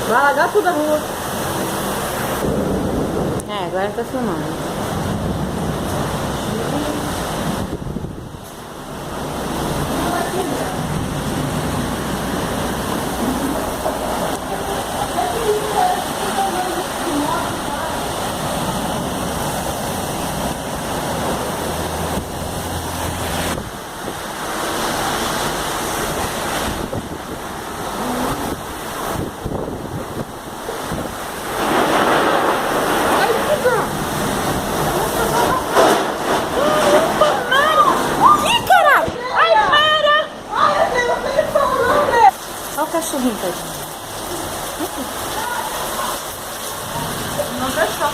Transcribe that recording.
Vai alagar tudo a rua. É, agora tá filmando. Olha o cachorrinho, tadinho. Não deixa eu